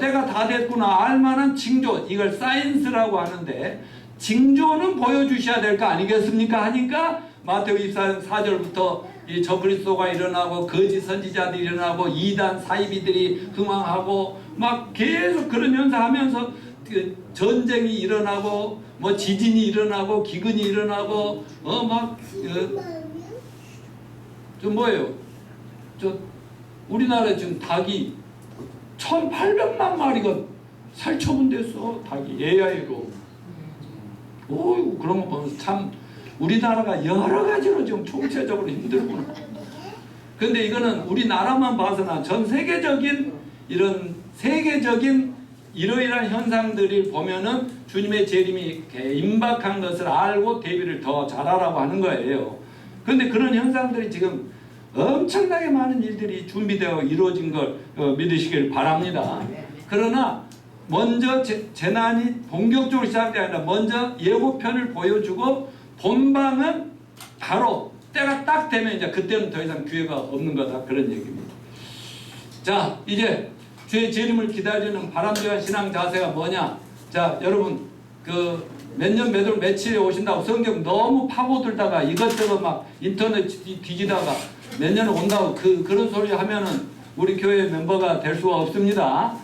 때가 다 됐구나 알만한 징조, 이걸 사이언스라고 하는데 징조는 보여주셔야 될 거 아니겠습니까? 하니까 마태복음 24절부터 이 저그리스도가 일어나고 거짓 선지자들이 일어나고 이단 사이비들이 흥황하고 막 계속 그런 현상하면서 전쟁이 일어나고 뭐 지진이 일어나고 기근이 일어나고 저 뭐예요? 저 우리나라에 지금 닭이 1,800만 마리가 살처분됐어. 닭이 AI로. 오, 그런 거 보면서 참 우리나라가 여러 가지로 지금 총체적으로 힘들구나. 근데 이거는 우리나라만 봐서나 전 세계적인 이러이러한 현상들을 보면은 주님의 재림이 임박한 것을 알고 대비를 더 잘하라고 하는 거예요. 근데 그런 현상들이 지금 엄청나게 많은 일들이 준비되어 이루어진 걸 믿으시길 바랍니다. 그러나 먼저 재난이 본격적으로 시작되지 아니라 먼저 예고편을 보여주고 본방은 바로 때가 딱 되면 이제 그때는 더 이상 기회가 없는 거다, 그런 얘기입니다. 자, 이제 주의 재림을 기다리는 바람직한 신앙 자세가 뭐냐? 자, 여러분 몇 년 몇 월 며칠에 오신다고 성경 너무 파고들다가 이것저것 막 인터넷 뒤지다가 몇 년에 온다고 그런 소리 하면은 우리 교회 멤버가 될 수가 없습니다.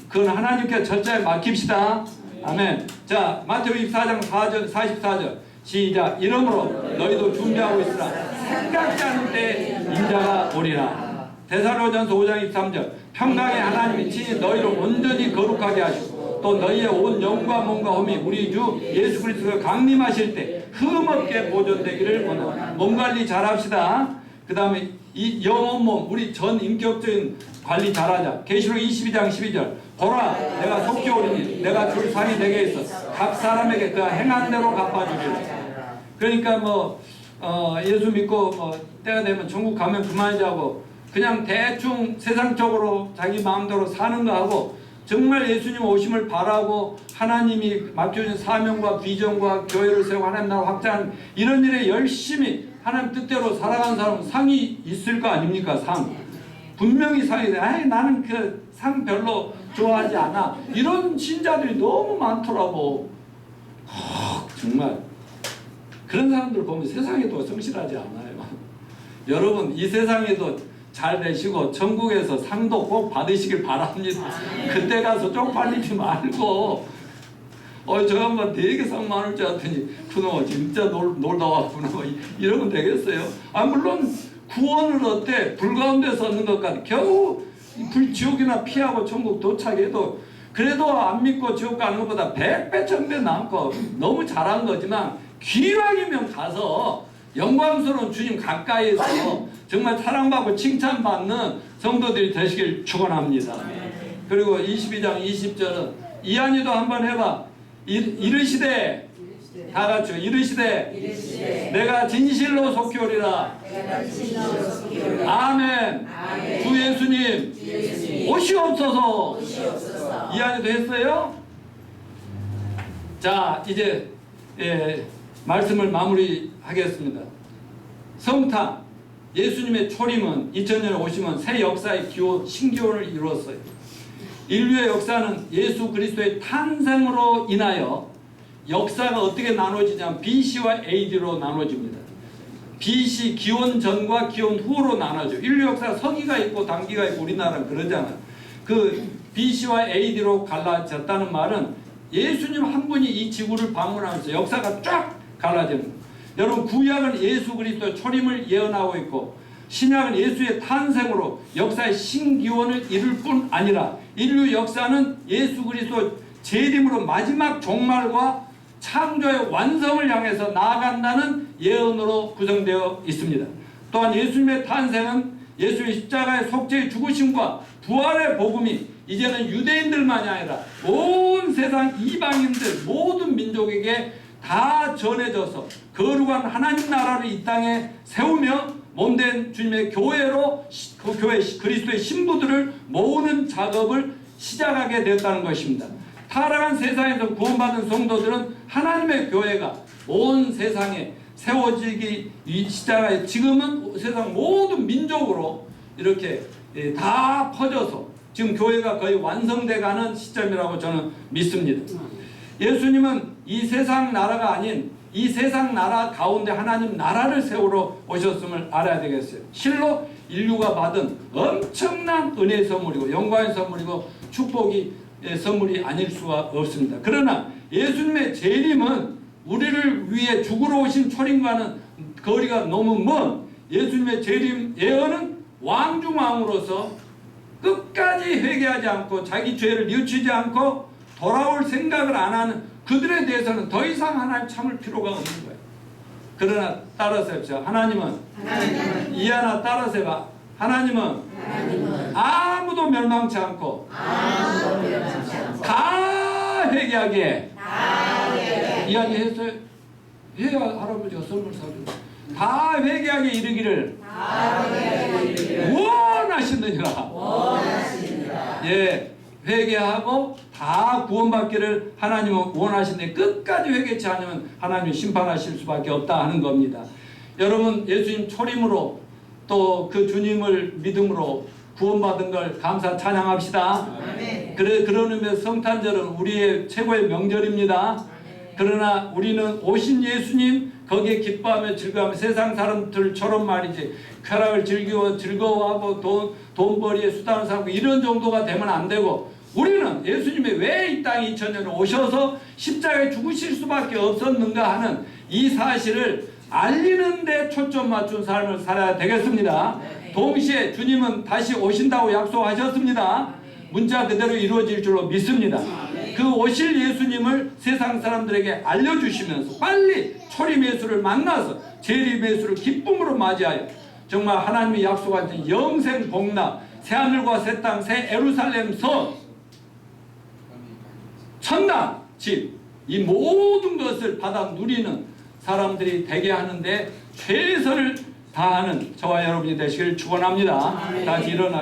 그건 하나님께 철저히 맡깁시다. 아멘. 자, 마태복음 24장 44절 시작. 이러므로 너희도 준비하고 있으라. 생각지 않은 때에 인자가 오리라. 데살로니가전서 5장 23절 평강의 하나님이 친히 너희를 온전히 거룩하게 하시고 또 너희의 온 영과 몸과 홈이 우리 주 예수 그리스도가 강림하실 때 흠없게 보존되기를 원합니다. 몸 관리 잘합시다. 그 다음에 이 영혼 몸 우리 전 인격적인 관리 잘하자. 계시록 22장 12절 보라 내가 속히 오리니 내가 줄 상이 내게 있어 각 사람에게 그 행한 대로 갚아주리라. 그러니까 예수 믿고 때가 되면 천국 가면 그만이자고 그냥 대충 세상적으로 자기 마음대로 사는 거 하고 정말 예수님 오심을 바라고 하나님이 맡겨준 사명과 비전과 교회를 세우고 하나님 나라 확장하는 이런 일에 열심히 하나님 뜻대로 살아가는 사람은 상이 있을 거 아닙니까? 상. 분명히 상이 돼. 아이 나는 그 상 별로 좋아하지 않아. 이런 신자들이 너무 많더라고. 정말 그런 사람들 보면 세상에도 성실하지 않아요. 여러분 이 세상에도 잘 되시고 천국에서 상도 꼭 받으시길 바랍니다. 그때 가서 쪽팔리지 말고 저 양반 되게 상 많을 줄 알았더니 그놈 진짜 놀다 왔구나 이러면 되겠어요. 물론 구원을 어때 불 가운데서 얻는 것 같아. 겨우 지옥이나 피하고 천국 도착해도 그래도 안 믿고 지옥 가는 것보다 100배 1000배 남고 너무 잘한 거지만 기왕이면 가서 영광스러운 주님 가까이에서 정말 사랑받고 칭찬받는 성도들이 되시길 축원합니다. 그리고 22장 20절은 이한이도 한번 해봐. 이르시되 다 같이 이르시되 내가 진실로 속히오리라. 아멘. 주 예수님 오시옵소서. 이한이도 했어요? 자, 이제 말씀을 마무리하겠습니다. 성탄, 예수님의 초림은 2000년에 오시면 새 역사의 기원, 신기원을 이루었어요. 인류의 역사는 예수 그리스도의 탄생으로 인하여 역사가 어떻게 나눠지냐면 BC와 AD로 나눠집니다. BC 기원 전과 기원 후로 나눠져. 인류 역사 서기가 있고 단기가 있고 우리나라는 그러잖아요. 그 BC와 AD로 갈라졌다는 말은 예수님 한 분이 이 지구를 방문하면서 역사가 쫙 갈라지는 거예요. 여러분 구약은 예수 그리스도의 초림을 예언하고 있고 신약은 예수의 탄생으로 역사의 신기원을 이룰 뿐 아니라 인류 역사는 예수 그리스도 재림으로 마지막 종말과 창조의 완성을 향해서 나아간다는 예언으로 구성되어 있습니다. 또한 예수님의 탄생은 예수의 십자가의 속죄의 죽으심과 부활의 복음이 이제는 유대인들만이 아니라 온 세상 이방인들 모든 민족에게 다 전해져서 거룩한 하나님 나라를 이 땅에 세우며 몸된 주님의 교회로 그 교회 그리스도의 신부들을 모으는 작업을 시작하게 되었다는 것입니다. 타락한 세상에서 구원받은 성도들은 하나님의 교회가 온 세상에 세워지기 시작하여 지금은 세상 모든 민족으로 이렇게 다 퍼져서 지금 교회가 거의 완성돼가는 시점이라고 저는 믿습니다. 예수님은 이 세상 나라가 아닌 이 세상 나라 가운데 하나님 나라를 세우러 오셨음을 알아야 되겠어요. 실로 인류가 받은 엄청난 은혜의 선물이고 영광의 선물이고 축복이 선물이 아닐 수가 없습니다. 그러나 예수님의 재림은 우리를 위해 죽으러 오신 초림과는 거리가 너무 먼 예수님의 재림 예언은 왕중왕으로서 끝까지 회개하지 않고 자기 죄를 뉘우치지 않고 돌아올 생각을 안 하는 그들에 대해서는 더 이상 하나님 참을 필요가 없는 거예요. 그러나 따라서 해보세요. 하나님은 이 하나 따라서 해봐. 하나님은 아무도 멸망치 않고 다 회개하게 이야기 했어요. 해야 할아버지가 선물 사주고 다 회개하게 이르기를 원하시느니라. 예, 회개하고 다 구원받기를 하나님은 원하시는데 끝까지 회개치 않으면 하나님이 심판하실 수밖에 없다 하는 겁니다. 여러분 예수님 초림으로 또 그 주님을 믿음으로 구원받은 걸 감사 찬양합시다. 그런 의미에서 성탄절은 우리의 최고의 명절입니다. 그러나 우리는 오신 예수님 거기에 기뻐하며 즐거워하며 세상 사람들처럼 말이지 쾌락을 즐거워하고 돈벌이에 수단을 삼고 이런 정도가 되면 안 되고 우리는 예수님이 왜 이 땅에 2000년에 오셔서 십자가에 죽으실 수밖에 없었는가 하는 이 사실을 알리는 데 초점 맞춘 삶을 살아야 되겠습니다. 동시에 주님은 다시 오신다고 약속하셨습니다. 문자 그대로 이루어질 줄로 믿습니다. 그 오실 예수님을 세상 사람들에게 알려주시면서 빨리 초림 예수를 만나서 재림 예수를 기쁨으로 맞이하여 정말 하나님이 약속하신 영생 복락 새하늘과 새 땅 새 예루살렘 성 천당 집 이 모든 것을 받아 누리는 사람들이 되게 하는데 최선을 다하는 저와 여러분이 되시길 축원합니다. 다시 일어나